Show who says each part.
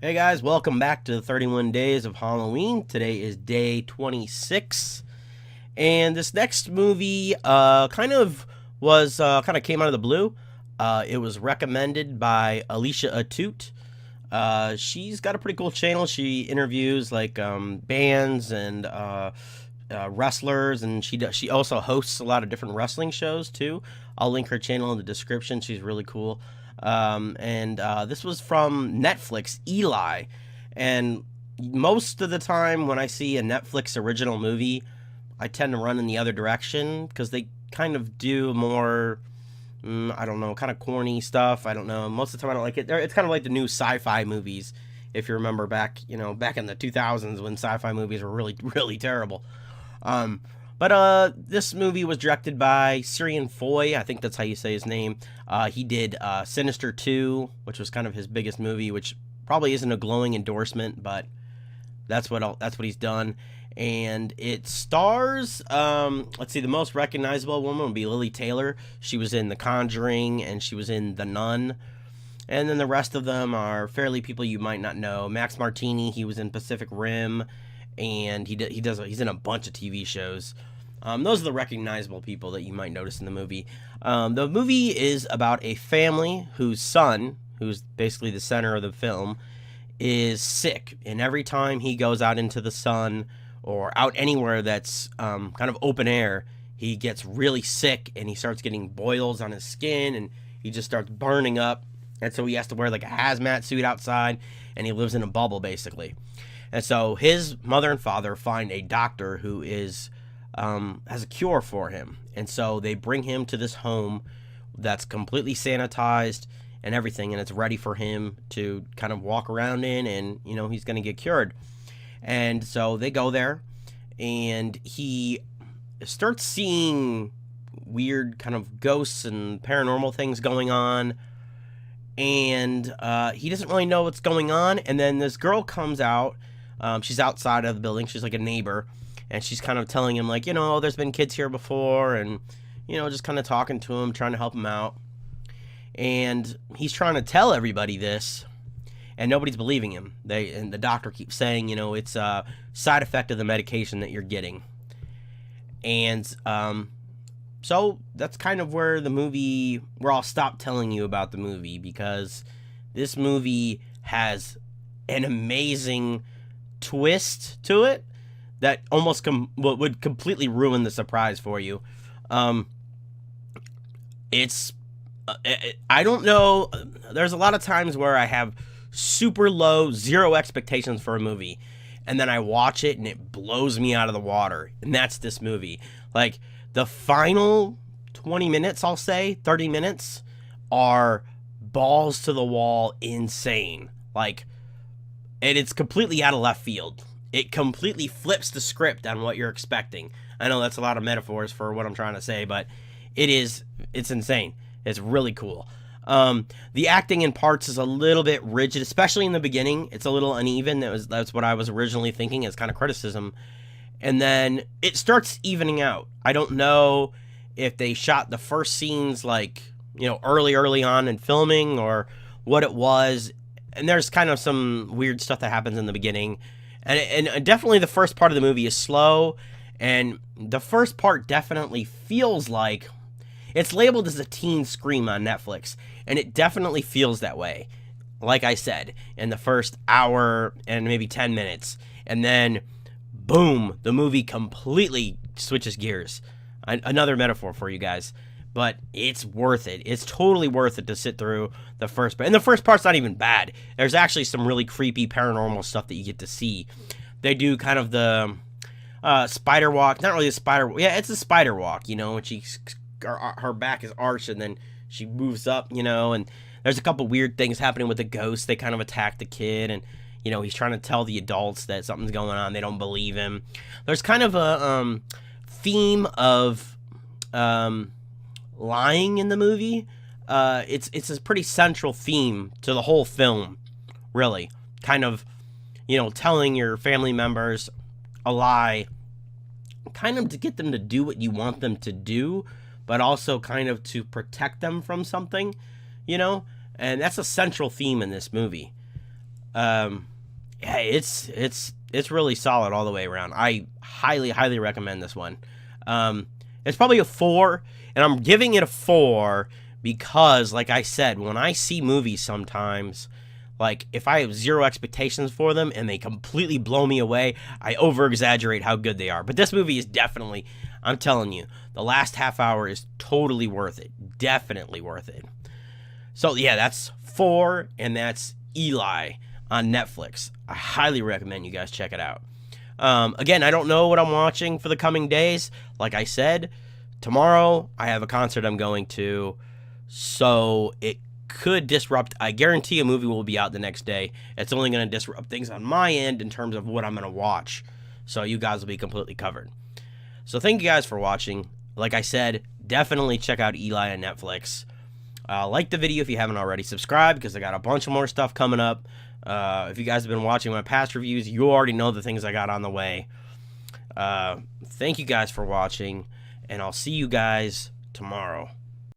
Speaker 1: Hey guys, welcome back to the 31 Days of Halloween. Today is day 26. And this next movie kind of came out of the blue. It was recommended by Alicia Atut. She's got a pretty cool channel. She interviews bands and wrestlers, and she also hosts a lot of different wrestling shows too. I'll link her channel in the description. She's really cool. And this was from Netflix, Eli. And most of the time when I see a Netflix original movie, I tend to run in the other direction because they kind of do more, I don't know, kind of corny stuff. I don't know. Most of the time I don't like it. It's kind of like the new sci-fi movies. If you remember back in the 2000s when sci-fi movies were really, really terrible. Um, but this movie was directed by Syrian Foy. I think that's how you say his name. He did Sinister 2, which was kind of his biggest movie, which probably isn't a glowing endorsement, but that's what he's done. And it stars, let's see, the most recognizable woman would be Lily Taylor. She was in The Conjuring, and she was in The Nun. And then the rest of them are fairly people you might not know. Max Martini, he was in Pacific Rim, and he's in a bunch of TV shows. Those are the recognizable people that you might notice in the movie. The movie is about a family whose son, who's basically the center of the film, is sick. And every time he goes out into the sun or out anywhere that's kind of open air, he gets really sick and he starts getting boils on his skin and he just starts burning up. And so he has to wear like a hazmat suit outside, and he lives in a bubble basically. And so his mother and father find a doctor who has a cure for him. And so they bring him to this home that's completely sanitized and everything, and it's ready for him to kind of walk around in, and he's going to get cured. And so they go there, and he starts seeing weird kind of ghosts and paranormal things going on, and he doesn't really know what's going on. And then this girl comes out. She's outside of the building. She's like a neighbor, and she's kind of telling him like, there's been kids here before, and just kind of talking to him, trying to help him out. And he's trying to tell everybody this, and nobody's believing him. And the doctor keeps saying, it's a side effect of the medication that you're getting. And so that's kind of where I'll stop telling you about the movie, because this movie has an amazing twist to it that almost would completely ruin the surprise for you. I don't know. There's a lot of times where I have super low, zero expectations for a movie, and then I watch it and it blows me out of the water. And that's this movie. Like, the final 20 minutes, I'll say, 30 minutes, are balls to the wall insane. Like, and it's completely out of left field. It completely flips the script on what you're expecting. I know that's a lot of metaphors for what I'm trying to say, but it's insane. It's really cool. The acting in parts is a little bit rigid, especially in the beginning. It's a little uneven. That's what I was originally thinking as kind of criticism. And then it starts evening out. I don't know if they shot the first scenes early on in filming, or what it was. And there's kind of some weird stuff that happens in the beginning. And definitely the first part of the movie is slow. And the first part definitely feels like it's labeled as a teen scream on Netflix, and it definitely feels that way. Like I said, in the first hour and maybe 10 minutes, and then boom, the movie completely switches gears. Another metaphor for you guys, but it's worth it. It's totally worth it to sit through the first part. And the first part's not even bad. There's actually some really creepy paranormal stuff that you get to see. They do kind of the spider walk. Not really a spider. Yeah, it's a spider walk, when her back is arched and then she moves up, and there's a couple weird things happening with the ghosts. They kind of attack the kid, and he's trying to tell the adults that something's going on. They don't believe him. There's kind of a theme of lying in the movie. It's a pretty central theme to the whole film, really. Kind of, telling your family members a lie, kind of to get them to do what you want them to do, but also kind of to protect them from something, and that's a central theme in this movie. Um, yeah, it's really solid all the way around. I highly recommend this one. It's probably a 4, and I'm giving it a 4 because, like I said, when I see movies sometimes, like if I have zero expectations for them and they completely blow me away, I over exaggerate how good they are. But this movie is definitely, I'm telling you, the last half hour is totally worth it. Definitely worth it. So yeah, that's 4, and that's Eli on Netflix. I highly recommend you guys check it out. Again, I don't know what I'm watching for the coming days. Like I said, tomorrow I have a concert I'm going to, so it could disrupt. I guarantee a movie will be out the next day. It's only going to disrupt things on my end in terms of what I'm going to watch. So you guys will be completely covered. So thank you guys for watching. Like I said, definitely check out Eli on Netflix. Like the video if you haven't already. Subscribe because I got a bunch of more stuff coming up. If you guys have been watching my past reviews, you already know the things I got on the way. Thank you guys for watching, and I'll see you guys tomorrow.